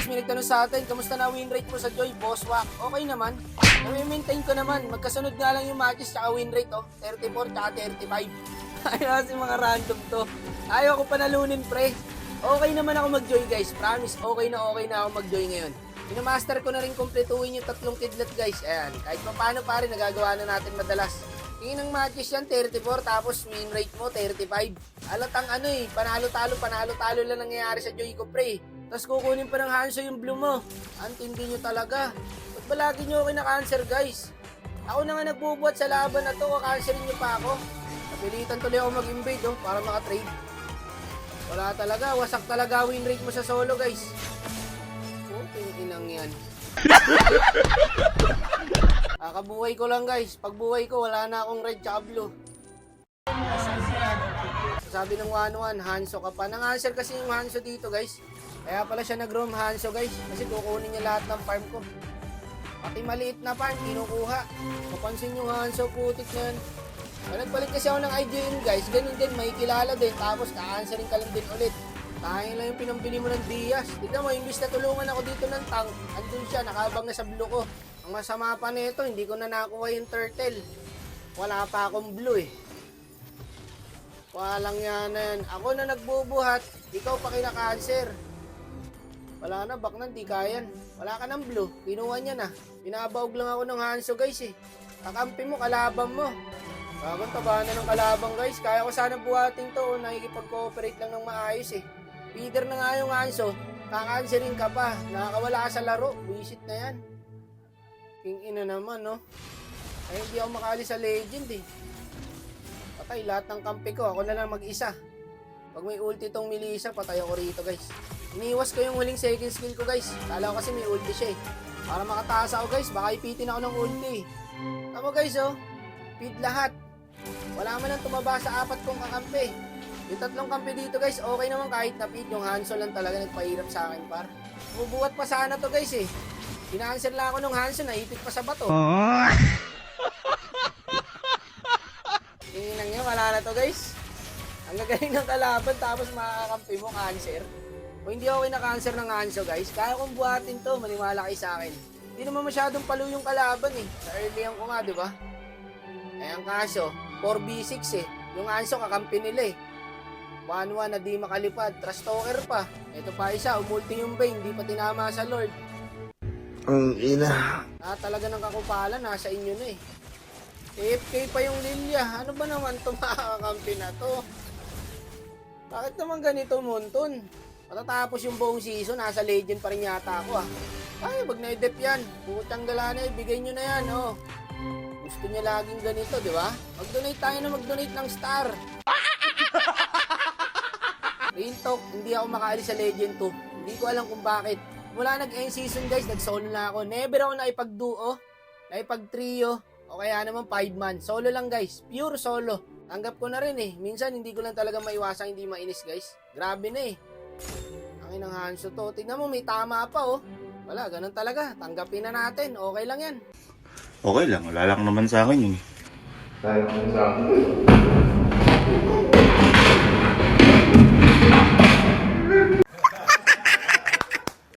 guys, may nagtanong sa atin, kamusta na win rate mo sa Joy, Boss Wack? Okay naman. I-maintain ko naman. Magkasunod nga lang yung matches tsaka win rate, oh. 34 tsaka 35. Ayun kasi mga random to. Ayaw ko panalunin, pre. Okay naman ako mag-Joy, guys. Promise, okay na ako mag-Joy ngayon. Pinamaster ko na rin kumpletuhin yung 3 kidlat, guys. Ayan, kahit paano pare, nagagawa na natin madalas. Tingin ng matches yan, 34, tapos win rate mo, 35. Alatang ano eh, panalo-talo lang nangyayari sa Joy ko, pre. Tapos kukunin pa ng Hanzo yung blue mo. Antindi nyo talaga. Ba't ba lagi nyo ako na-cancer, guys? Ako na nga nagbubuhat sa laban na to, kakancerin nyo pa ako. Napilitan tuloy ako mag-invade, oh, para maka-trade. Wala talaga, wasak talaga win rate mo sa solo, guys. Okay, inang yan. Kakabuhay ko lang, guys. Pagbuhay ko, wala na akong red tsaka blue. Sabi ng 1-1, Hanzo ka pa. Nang-answer kasi yung Hanzo dito, guys. Kaya pala siya nag-roam Hanzo, guys. Kasi kukunin niya lahat ng farm ko. Pati maliit na farm, kinukuha. Mapansin yung Hanzo, putik na yan. Nagbalik kasi ako ng IGN, guys. Ganun din, may kilala din. Tapos ka-answering ka lang din ulit. Tayo lang yung pinambili mo ng Diaz. Tignan mo, imbis na tulungan ako dito ng tank, andun siya, nakabang na sa blue ko. Ang masama pa nito, hindi ko na nakuha yung turtle. Wala pa akong blue eh. Walang yan. Ako na nagbubuhat, ikaw pa kinaka-answer. Wala na, bak na, di kayan. Wala ka ng blue, kinuha niya na. Pinabaog lang ako ng Hanzo, guys eh. Kakampi mo, kalaban mo. Bagong tabahan na ng kalabang, guys. Kaya ko sana buhating to, nakikipag-cooperate lang ng maayos eh. Feeder na nga yung Hanzo, kaka-answering ka pa. Nakakawala ka sa laro, visit na yan. King ina naman, no? Ay, hindi ako makali sa legend eh. Patay lahat ng kampi ko, ako na lang mag-isa. Pag may ulti tong Melissa, patay ako rito, guys. Iniwas ko yung huling second skill ko, guys. Kala ko kasi may ulti siya eh. Para makataas ako, guys, baka ipitin ako ng ulti. Tama, guys, oh. Feed lahat. Wala man lang tumaba sa 4 kong kakampi. Yung 3 kampi dito, guys, okay naman kahit na feed. Yung Hanzo lang talaga nagpahirap sa akin, par. Bubuhat pa sana to, guys, eh. Pina-answer lang ako ng Hanzo, naipit pa sa bato. Hinginang niya, wala na to, guys. Ang gagaling ng kalaban, tapos makakakampi mo, cancer. Kung hindi ako kinaka-answer ng Hanzo, guys, kaya kong buhatin to, maniwala kayo sa akin. Hindi naman masyadong palo yung kalaban, eh. Sa early ko nga, di ba? Eh, ang kaso, 4v6 eh. Yung Hanzo, kakampi nila eh. 1-1 na di makalipad, trash talker pa. Ito pa isa, umulti yung Bane, di pa tinama sa Lord. Ang ina. Talaga ng kakupalan, nasa inyo na eh. AFK pa yung Lilia. Ano ba naman ito makakampi na to? Bakit naman ganito, Monton? Matatapos yung buong season, nasa legend pa rin yata ako ah. Ay, wag na i-dep yan. Bukutang gala na, ibigay nyo na yan, oh. Gusto niya laging ganito, di ba? Mag-donate tayo na mag-donate ng star. Real talk, hindi ako makaalis sa legend 2. Hindi ko alam kung bakit. Mula nag-end season, guys, nag-solo na ako. Never ako naipag-duo, naipag-trio, o kaya naman 5-man. Solo lang, guys. Pure solo. Tanggap ko na rin eh. Minsan, hindi ko lang talaga maiwasang hindi mainis, guys. Grabe na eh. Ang inang Hanzo to. Tingnan mo, may tama pa, oh. Wala, ganun talaga. Tanggapin na natin. Okay lang yan. Okay lang, wala lang naman sa akin yun. Kaya naman sa akin.